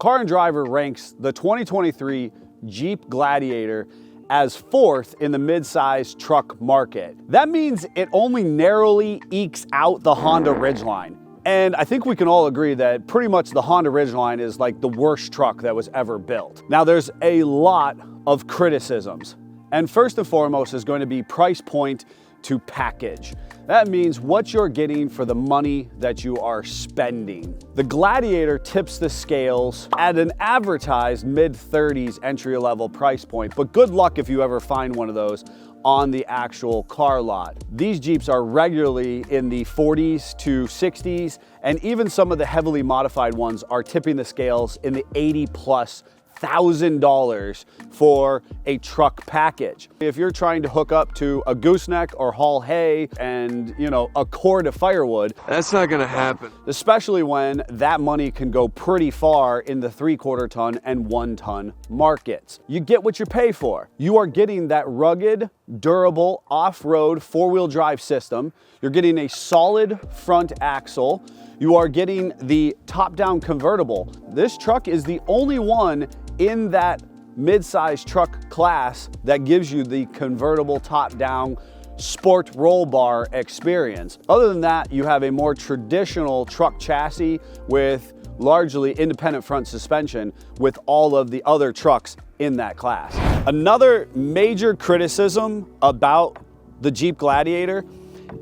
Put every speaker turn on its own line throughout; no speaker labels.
Car and Driver ranks the 2023 Jeep Gladiator as fourth in the mid-size truck market. That means it only narrowly ekes out the Honda Ridgeline. And I think we can all agree that pretty much the Honda Ridgeline is like the worst truck that was ever built. Now there's a lot of criticisms. And first and foremost is going to be price point to package. That means what you're getting for the money that you are spending. The Gladiator tips the scales at an advertised mid-30s entry-level price point, but good luck if you ever find one of those on the actual car lot. These Jeeps are regularly in the 40s to 60s, and even some of the heavily modified ones are tipping the scales in the $80,000+ for a truck package. If you're trying to hook up to a gooseneck or haul hay and, a cord of firewood,
that's not gonna happen.
Especially when that money can go pretty far in the 3/4 ton and 1 ton markets. You get what you pay for. You are getting that rugged, durable, off-road 4-wheel drive system. You're getting a solid front axle. You are getting the top-down convertible. This truck is the only one in that mid-size truck class that gives you the convertible top-down sport roll bar experience. Other than that, you have a more traditional truck chassis with largely independent front suspension with all of the other trucks in that class. Another major criticism about the Jeep Gladiator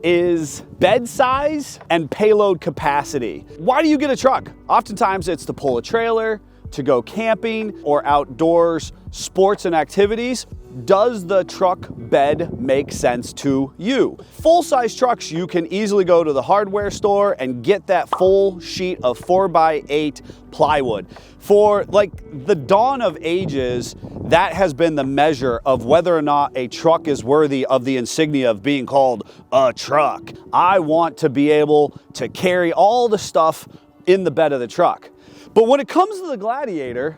is bed size and payload capacity. Why do you get a truck? Oftentimes it's to pull a trailer, to go camping, or outdoors sports and activities. Does the truck bed make sense to you? Full-size trucks, you can easily go to the hardware store and get that full sheet of 4x8 plywood. For the dawn of ages, that has been the measure of whether or not a truck is worthy of the insignia of being called a truck. I want to be able to carry all the stuff in the bed of the truck. But when it comes to the Gladiator,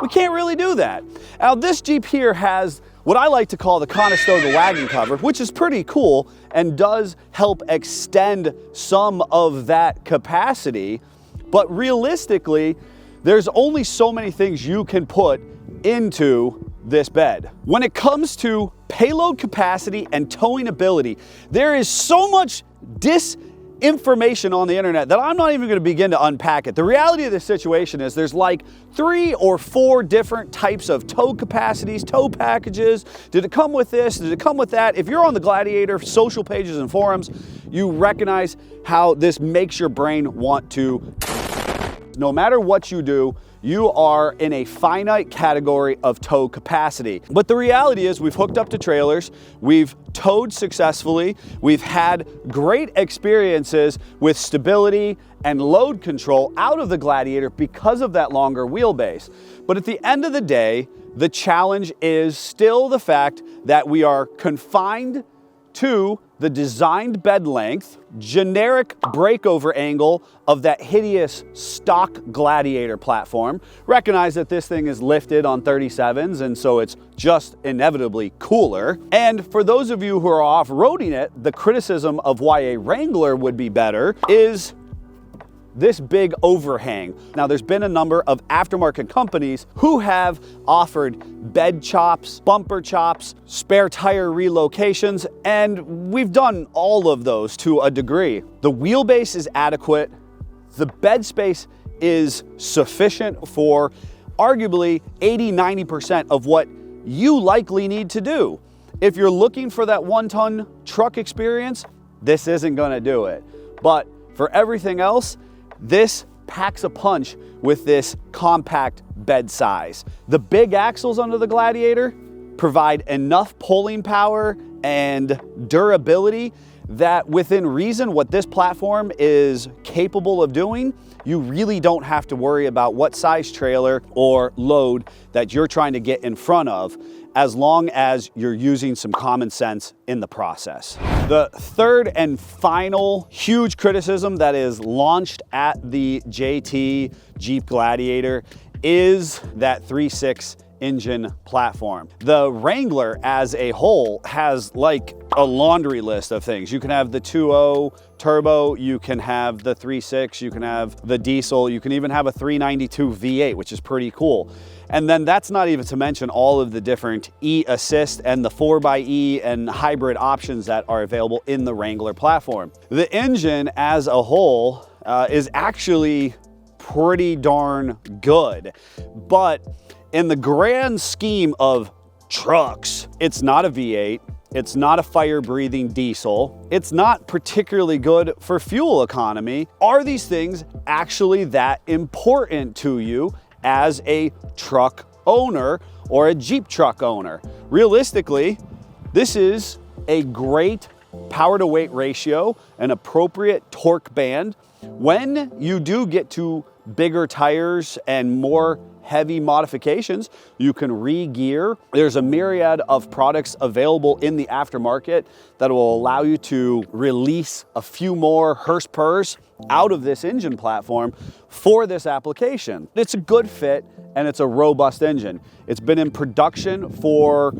we can't really do that. Now this Jeep here has what I like to call the Conestoga wagon cover, which is pretty cool and does help extend some of that capacity. But realistically, there's only so many things you can put into this bed. When it comes to payload capacity and towing ability, there is so much disinformation on the internet that I'm not even going to begin to unpack it. The reality of this situation is there's like 3 or 4 different types of tow capacities, tow packages. Did it come with this? Did it come with that? If you're on the Gladiator social pages and forums, you recognize how this makes your brain want to. No matter what you do, you are in a finite category of tow capacity. But the reality is we've hooked up to trailers, we've towed successfully, we've had great experiences with stability and load control out of the Gladiator because of that longer wheelbase. But at the end of the day, the challenge is still the fact that we are confined to the designed bed length, generic breakover angle of that hideous stock Gladiator platform. Recognize that this thing is lifted on 37s, and so it's just inevitably cooler. And for those of you who are off-roading it, the criticism of why a Wrangler would be better is this big overhang. Now, there's been a number of aftermarket companies who have offered bed chops, bumper chops, spare tire relocations, and we've done all of those to a degree. The wheelbase is adequate. The bed space is sufficient for arguably 80-90% of what you likely need to do. If you're looking for that 1-ton truck experience, this isn't going to do it. But for everything else, this packs a punch with this compact bed size. The big axles under the Gladiator provide enough pulling power and durability that within reason what this platform is capable of doing, you really don't have to worry about what size trailer or load that you're trying to get in front of, as long as you're using some common sense in the process. The third and final huge criticism that is launched at the JT Jeep Gladiator is that 3.6 engine platform. The Wrangler as a whole has like a laundry list of things. You can have the 2.0, turbo, you can have the 3.6, you can have the diesel, you can even have a 392 V8, which is pretty cool. And then that's not even to mention all of the different E-assist and the 4xe and hybrid options that are available in the Wrangler platform. The engine as a whole is actually pretty darn good, but in the grand scheme of trucks, it's not a V8, it's not a fire-breathing diesel, it's not particularly good for fuel economy. Are these things actually that important to you as a truck owner or a Jeep truck owner? Realistically, this is a great power to weight ratio, an appropriate torque band. When you do get to bigger tires and more heavy modifications, you can re-gear. There's a myriad of products available in the aftermarket that will allow you to release a few more horse-purs out of this engine platform for this application. It's a good fit and it's a robust engine. It's been in production for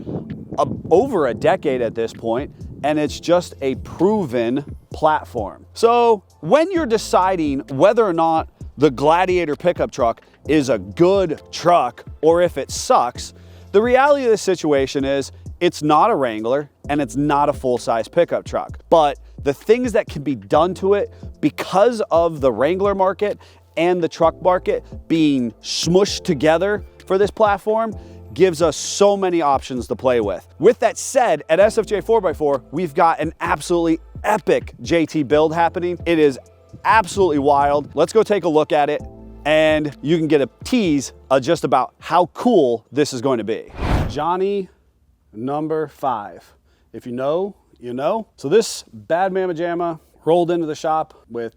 over a decade at this point, and it's just a proven platform. So when you're deciding whether or not the Gladiator pickup truck is a good truck or if it sucks, the reality of the situation is it's not a Wrangler and it's not a full-size pickup truck. But the things that can be done to it because of the Wrangler market and the truck market being smushed together for this platform gives us so many options to play with. With that said, at SFJ 4x4, we've got an absolutely epic JT build happening. It is absolutely wild. Let's go take a look at it and you can get a tease of just about how cool this is going to be. Johnny number 5. If you know, you know. So this bad mamma jamma rolled into the shop with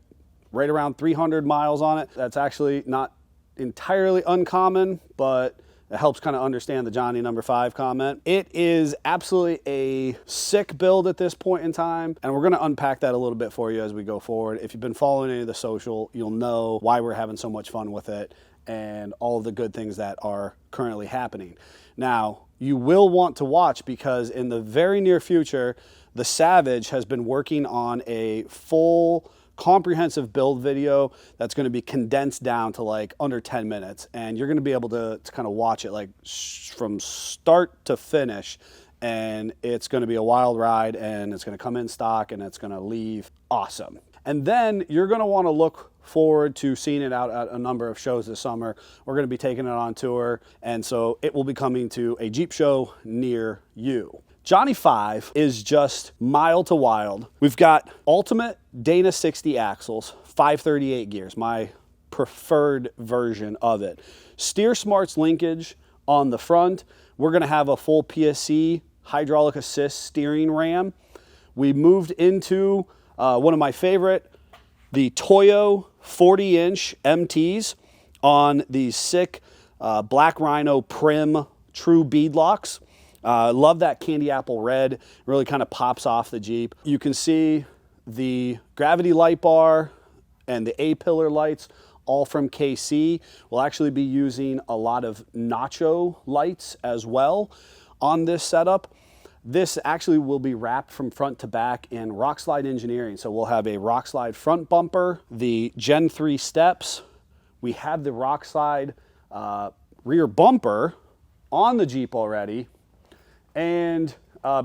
right around 300 miles on it. That's actually not entirely uncommon, but it helps kind of understand the Johnny number 5 comment. It is absolutely a sick build at this point in time, and we're going to unpack that a little bit for you as we go forward. If you've been following any of the social, you'll know why we're having so much fun with it and all of the good things that are currently happening. Now, you will want to watch because in the very near future, the Savage has been working on a full comprehensive build video that's going to be condensed down to like under 10 minutes, and you're going to be able to kind of watch it like from start to finish, and it's going to be a wild ride, and it's going to come in stock and it's going to leave awesome. And then you're going to want to look forward to seeing it out at a number of shows this summer. We're going to be taking it on tour, and so it will be coming to a Jeep show near you. Johnny 5 is just mild to wild. We've got ultimate Dana 60 axles, 538 gears, my preferred version of it. Steer Smarts linkage on the front. We're gonna have a full PSC hydraulic assist steering ram. We moved into one of my favorite, the Toyo 40-inch MTs on these sick Black Rhino Prim True beadlocks. Love that candy apple red, really kind of pops off the Jeep. You can see the gravity light bar and the A-pillar lights, all from KC. We'll actually be using a lot of Nacho lights as well on this setup. This actually will be wrapped from front to back in Rockslide engineering. So we'll have a Rockslide front bumper, the Gen 3 steps. We have the Rockslide rear bumper on the Jeep already. And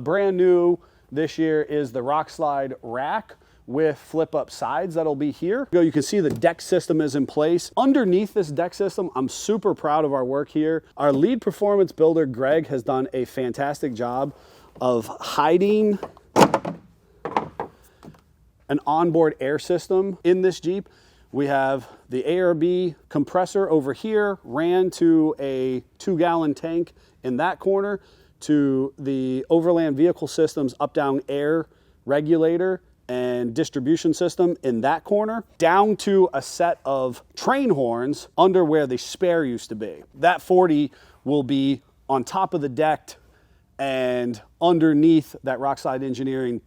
brand new this year is the Rockslide rack with flip-up sides that'll be here. You can see the deck system is in place. Underneath this deck system, I'm super proud of our work here. Our lead performance builder, Greg, has done a fantastic job of hiding an onboard air system in this Jeep. We have the ARB compressor over here, ran to a 2-gallon tank in that corner, to the Overland Vehicle Systems up-down air regulator and distribution system in that corner, down to a set of train horns under where the spare used to be. That 40 will be on top of the deck and underneath that Rockslide engineering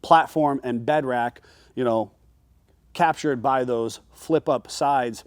platform and bed rack, you know, captured by those flip-up sides.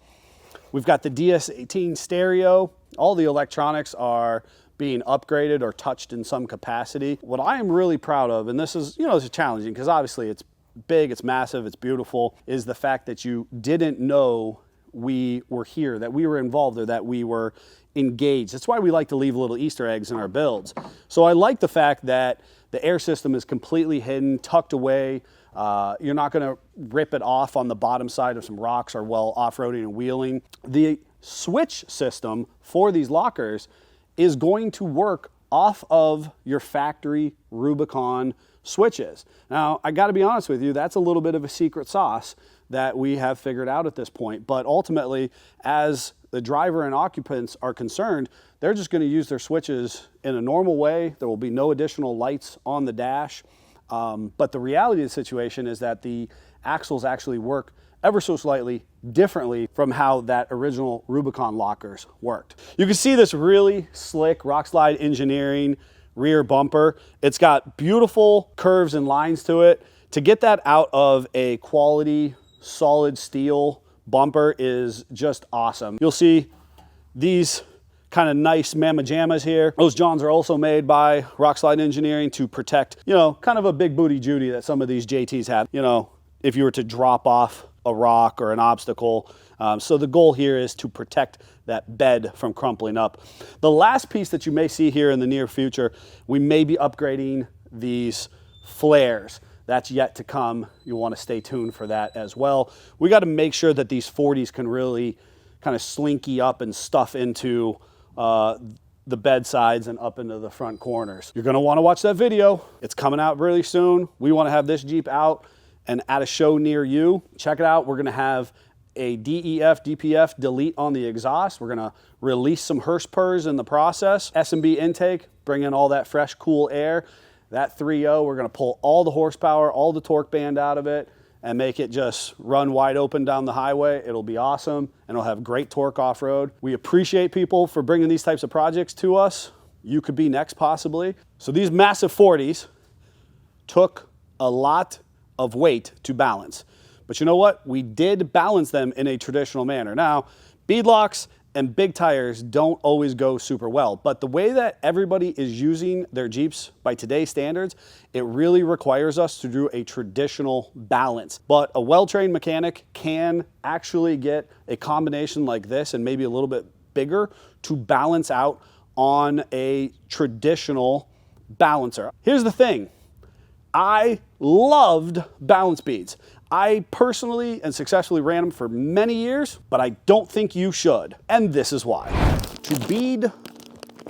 We've got the DS18 stereo. All the electronics are being upgraded or touched in some capacity. What I am really proud of, and this is, you know, it's challenging because obviously it's big, it's massive, it's beautiful, is the fact that you didn't know we were here, that we were involved, or that we were engaged. That's why we like to leave little Easter eggs in our builds. So I like the fact that the air system is completely hidden, tucked away. You're not gonna rip it off on the bottom side of some rocks or while off-roading and wheeling. The switch system for these lockers is going to work off of your factory Rubicon switches. Now, I gotta be honest with you, that's a little bit of a secret sauce that we have figured out at this point. But ultimately, as the driver and occupants are concerned, they're just gonna use their switches in a normal way. There will be no additional lights on the dash. But the reality of the situation is that the axles actually work ever so slightly differently from how that original Rubicon lockers worked. You can see this really slick Rockslide engineering rear bumper. It's got beautiful curves and lines to it. To get that out of a quality solid steel bumper is just awesome. You'll see these kind of nice mamma jammas here. Those Johns are also made by Rockslide Engineering to protect, you know, kind of a big booty Judy that some of these JTs have, you know, if you were to drop off a rock or an obstacle. So the goal here is to protect that bed from crumpling up. The last piece that you may see here in the near future, we may be upgrading these flares. That's yet to come. You'll want to stay tuned for that as well. We got to make sure that these 40s can really kind of slinky up and stuff into the bed sides and up into the front corners. You're gonna wanna watch that video. It's coming out really soon. We wanna have this Jeep out and at a show near you. Check it out. We're gonna have a DEF, DPF delete on the exhaust. We're gonna release some Hurst purrs in the process. S&B intake, bring in all that fresh, cool air. That 3.0, we're gonna pull all the horsepower, all the torque band out of it, and make it just run wide open down the highway. It'll be awesome, and it'll have great torque off-road. We appreciate people for bringing these types of projects to us. You could be next, possibly. So these massive 40s took a lot of weight to balance. But you know what? We did balance them in a traditional manner. Now, beadlocks and big tires don't always go super well, but the way that everybody is using their Jeeps by today's standards, it really requires us to do a traditional balance. But a well-trained mechanic can actually get a combination like this and maybe a little bit bigger to balance out on a traditional balancer. Here's the thing. I loved balance beads. I personally and successfully ran them for many years, but I don't think you should. And this is why. To bead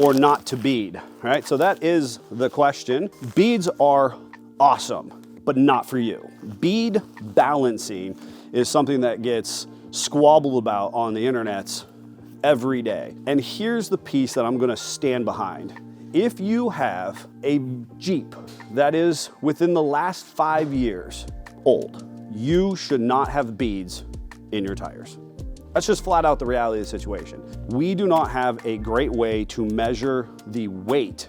or not to bead, all right? So that is the question. Beads are awesome, but not for you. Bead balancing is something that gets squabbled about on the internets every day. And here's the piece that I'm gonna stand behind. If you have a Jeep that is within the last 5 years old, you should not have beads in your tires. That's just flat out the reality of the situation. We do not have a great way to measure the weight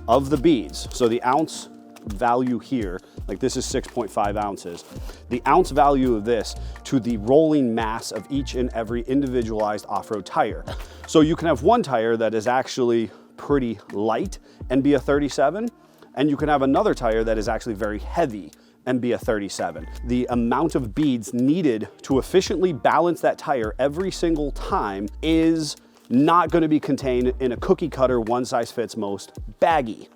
of the beads. So the ounce value here, like this is 6.5 ounces, the ounce value of this to the rolling mass of each and every individualized off-road tire. So you can have one tire that is actually pretty light and be a 37, and you can have another tire that is actually very heavy and be a 37. The amount of beads needed to efficiently balance that tire every single time is not going to be contained in a cookie cutter, one size fits most baggie.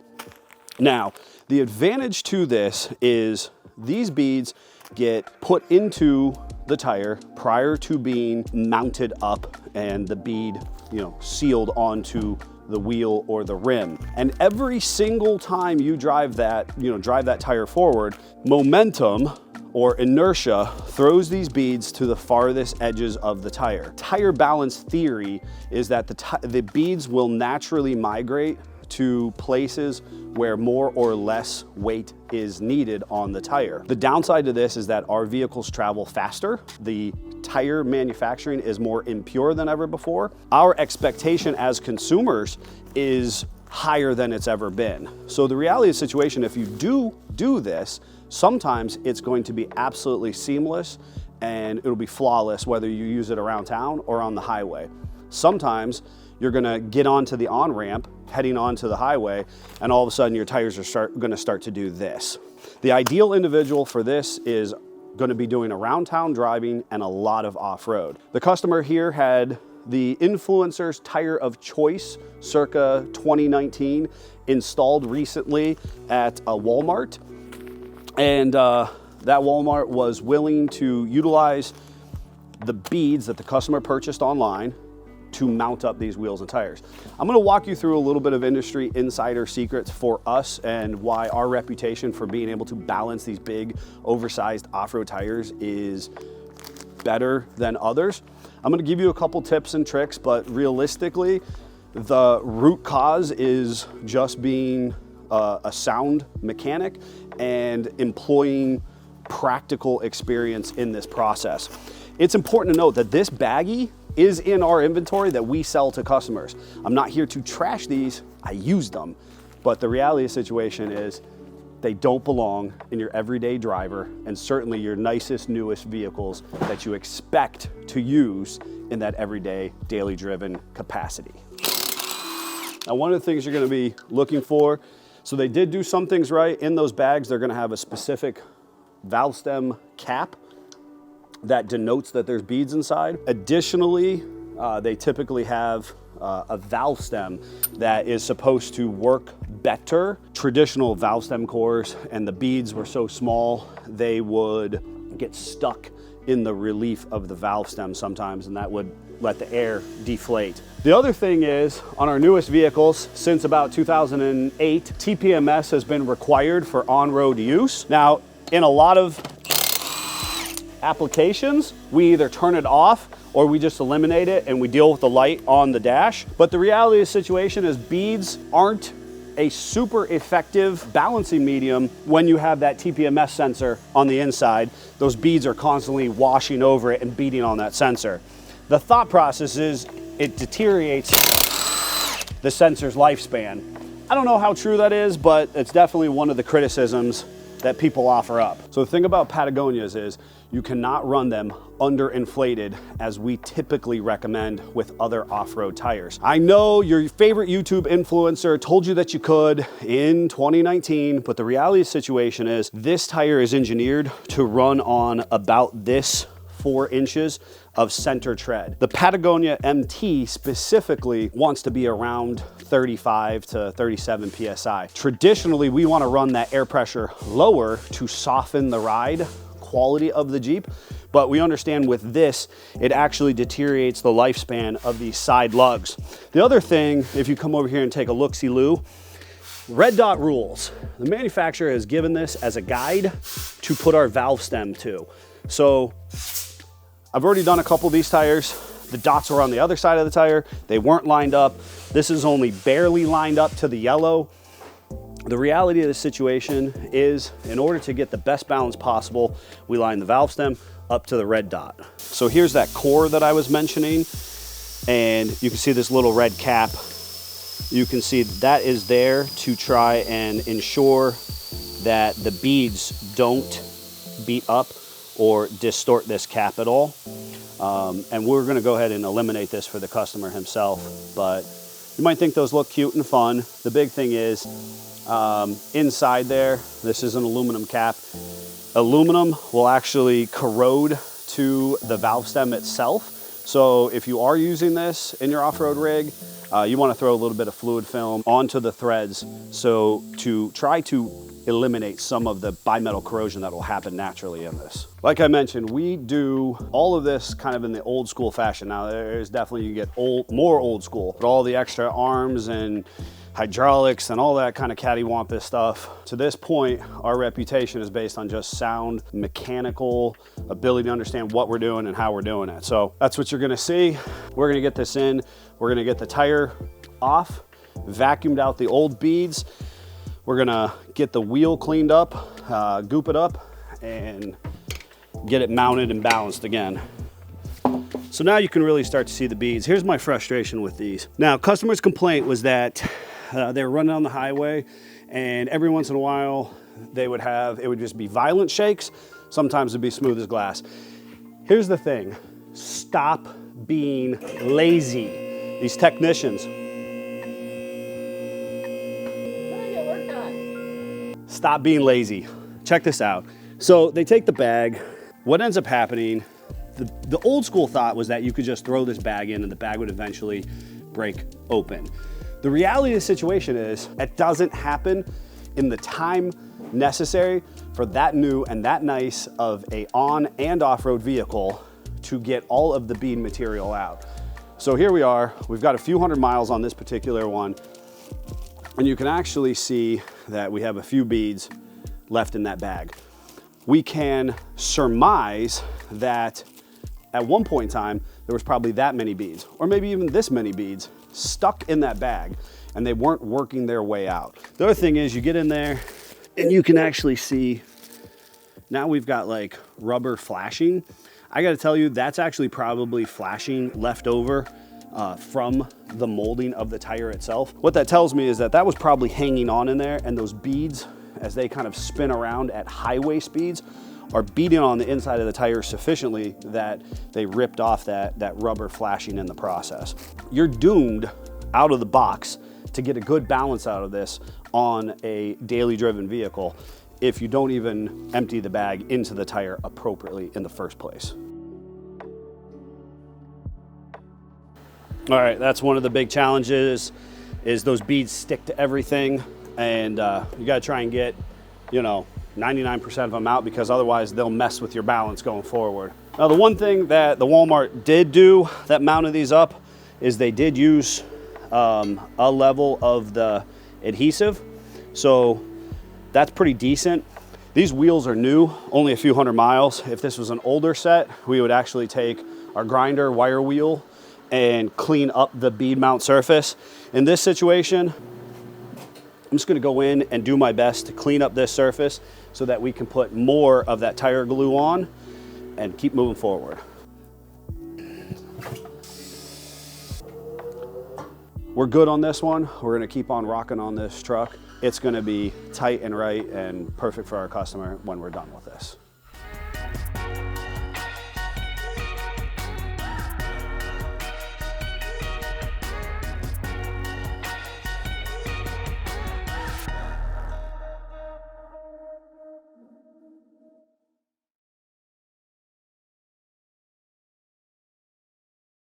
Now, the advantage to this is these beads get put into the tire prior to being mounted up and the bead, sealed onto the wheel or the rim. And every single time you drive that tire forward, momentum or inertia throws these beads to the farthest edges of the tire. Tire balance theory is that the beads will naturally migrate to places where more or less weight is needed on the tire. The downside to this is that our vehicles travel faster. The tire manufacturing is more impure than ever before. Our expectation as consumers is higher than it's ever been. So the reality of the situation, if you do this, sometimes it's going to be absolutely seamless and it'll be flawless whether you use it around town or on the highway. Sometimes you're gonna get onto the on-ramp, heading onto the highway, and all of a sudden your tires are gonna start to do this. The ideal individual for this is gonna be doing around town driving and a lot of off-road. The customer here had the influencer's tire of choice circa 2019 installed recently at a Walmart. And that Walmart was willing to utilize the beads that the customer purchased online to mount up these wheels and tires. I'm gonna walk you through a little bit of industry insider secrets for us and why our reputation for being able to balance these big, oversized off-road tires is better than others. I'm gonna give you a couple tips and tricks, but realistically, the root cause is just being a sound mechanic and employing practical experience in this process. It's important to note that this baggie is in our inventory that we sell to customers. I'm not here to trash these, I use them. But the reality of the situation is they don't belong in your everyday driver and certainly your nicest, newest vehicles that you expect to use in that everyday, daily driven capacity. Now, one of the things you're gonna be looking for, so they did do some things right. In those bags, they're gonna have a specific valve stem cap that denotes that there's beads inside. Additionally, they typically have a valve stem that is supposed to work better. Traditional valve stem cores and the beads were so small, they would get stuck in the relief of the valve stem sometimes, and that would let the air deflate. The other thing is, on our newest vehicles, since about 2008, TPMS has been required for on-road use. Now, in a lot of applications, we either turn it off or we just eliminate it and we deal with the light on the dash. But the reality of the situation is beads aren't a super effective balancing medium when you have that TPMS sensor on the inside. Those beads are constantly washing over it and beating on that sensor. The thought process is it deteriorates the sensor's lifespan. I don't know how true that is, but it's definitely one of the criticisms that people offer up. So the thing about Patagonias is you cannot run them underinflated as we typically recommend with other off-road tires. I know your favorite YouTube influencer told you that you could in 2019, but the reality of the situation is this tire is engineered to run on about this 4 inches of center tread. The Patagonia MT specifically wants to be around 35 to 37 PSI. Traditionally, we want to run that air pressure lower to soften the ride quality of the Jeep, but we understand with this, it actually deteriorates the lifespan of these side lugs. The other thing, if you come over here and take a look-see-loo, red dot rules. The manufacturer has given this as a guide to put our valve stem to. So I've already done a couple of these tires. The dots were on the other side of the tire. They weren't lined up. This is only barely lined up to the yellow. The reality of the situation is, in order to get the best balance possible, we line the valve stem up to the red dot. So here's that core that I was mentioning, and you can see this little red cap. You can see that is there to try and ensure that the beads don't beat up or distort this cap at all. And we're gonna go ahead and eliminate this for the customer himself, but you might think those look cute and fun. The big thing is, inside there, this is an aluminum cap. Aluminum will actually corrode to the valve stem itself. So if you are using this in your off-road rig, you want to throw a little bit of fluid film onto the threads so to try to eliminate some of the bimetal corrosion that will happen naturally in this. Like I mentioned, we do all of this kind of in the old school fashion. Now there's definitely, you get more old school, but all the extra arms and hydraulics and all that kind of cattywampus stuff. To this point, our reputation is based on just sound, mechanical ability to understand what we're doing and how we're doing it. So that's what you're gonna see. We're gonna get this in. We're gonna get the tire off, vacuumed out the old beads. We're gonna get the wheel cleaned up, goop it up, and get it mounted and balanced again. So now you can really start to see the beads. Here's my frustration with these. Now, customers' complaint was that they were running on the highway, and every once in a while it would just be violent shakes. Sometimes it'd be smooth as glass. Here's the thing, stop being lazy. These technicians. Stop being lazy. Check this out. So they take the bag. What ends up happening, the old school thought was that you could just throw this bag in and the bag would eventually break open. The reality of the situation is it doesn't happen in the time necessary for that new and that nice of a on and off-road vehicle to get all of the bead material out. So here we are, we've got a few hundred miles on this particular one, and you can actually see that we have a few beads left in that bag. We can surmise that at one point in time, there was probably that many beads, or maybe even this many beads stuck in that bag, and they weren't working their way out. The other thing is you get in there and you can actually see, now we've got like rubber flashing. I gotta tell you, that's actually probably flashing left over from the molding of the tire itself. What that tells me is that that was probably hanging on in there, and those beads, as they kind of spin around at highway speeds, are beating on the inside of the tire sufficiently that they ripped off that rubber flashing in the process. You're doomed out of the box to get a good balance out of this on a daily driven vehicle if you don't even empty the bag into the tire appropriately in the first place. All right, that's one of the big challenges, is those beads stick to everything, and you gotta try and get, 99% of them out, because otherwise they'll mess with your balance going forward. Now, the one thing that the Walmart did do that mounted these up is they did use a level of the adhesive. So that's pretty decent. These wheels are new, only a few hundred miles. If this was an older set, we would actually take our grinder wire wheel and clean up the bead mount surface. In this situation, I'm just gonna go in and do my best to clean up this surface so that we can put more of that tire glue on and keep moving forward. We're good on this one. We're gonna keep on rocking on this truck. It's gonna be tight and right and perfect for our customer when we're done with this.